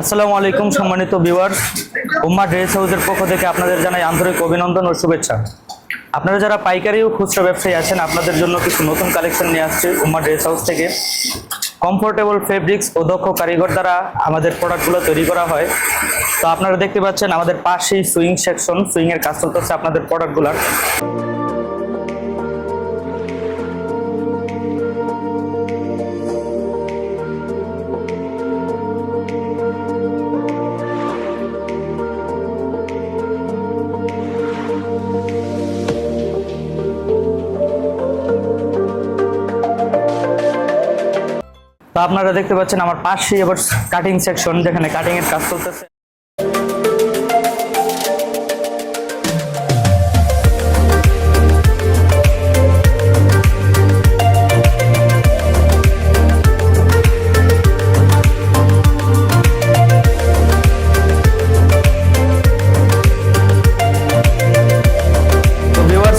আসসালামু আলাইকুম সম্মানিত ভিউয়ার্স, উম্মা ড্রেস হাউসের পক্ষ থেকে আপনাদের জানাই আন্তরিক অভিনন্দন ও শুভেচ্ছা। আপনারা যারা পাইকারি ও খুচরা ব্যবসায়ী আছেন, আপনাদের জন্য কিছু নতুন কালেকশন নিয়ে আসছে উম্মা ড্রেস হাউস থেকে। কমফোর্টেবল ফেব্রিক্স ও দক্ষ কারিগর দ্বারা আমাদের প্রোডাক্টগুলো তৈরি করা হয়। তো আপনারা দেখতে পাচ্ছেন আমাদের পাশেই সুইং সেকশন, সুইং এর কাজ চলতেছে আপনাদের প্রোডাক্টগুলোর। তো আপনারা দেখতে পাচ্ছেন আমার পাশেই আবার কাটিং সেকশন, যেখানে কাটিং এর কাজ চলতেছে।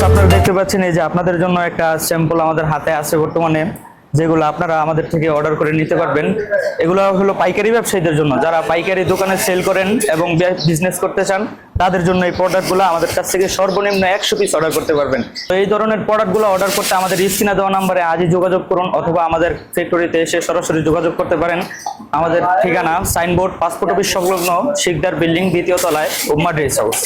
আপনারা দেখতে পাচ্ছেন এই যে আপনাদের জন্য একটা স্যাম্পল আমাদের হাতে আছে বর্তমানে, যেগুলো আপনারা আমাদের থেকে অর্ডার করে নিতে পারবেন। এগুলো হলো পাইকারি ব্যবসায়ীদের জন্য, যারা পাইকারি দোকানে সেল করেন এবং বিজনেস করতে চান, তাদের জন্য এই প্রোডাক্টগুলো আমাদের কাছ থেকে সর্বনিম্ন 100 পিস অর্ডার করতে পারবেন। তো এই ধরনের প্রোডাক্টগুলো অর্ডার করতে আমাদের স্ক্রিনে দেওয়া নাম্বারে আজই যোগাযোগ করুন, অথবা আমাদের ফ্যাক্টরিতে এসে সরাসরি যোগাযোগ করতে পারেন। আমাদের ঠিকানা সাইনবোর্ড, পাসপোর্ট অফিস সংলগ্ন শিকদার বিল্ডিং, 2য় তলায়, উম্মা ড্রেস হাউস।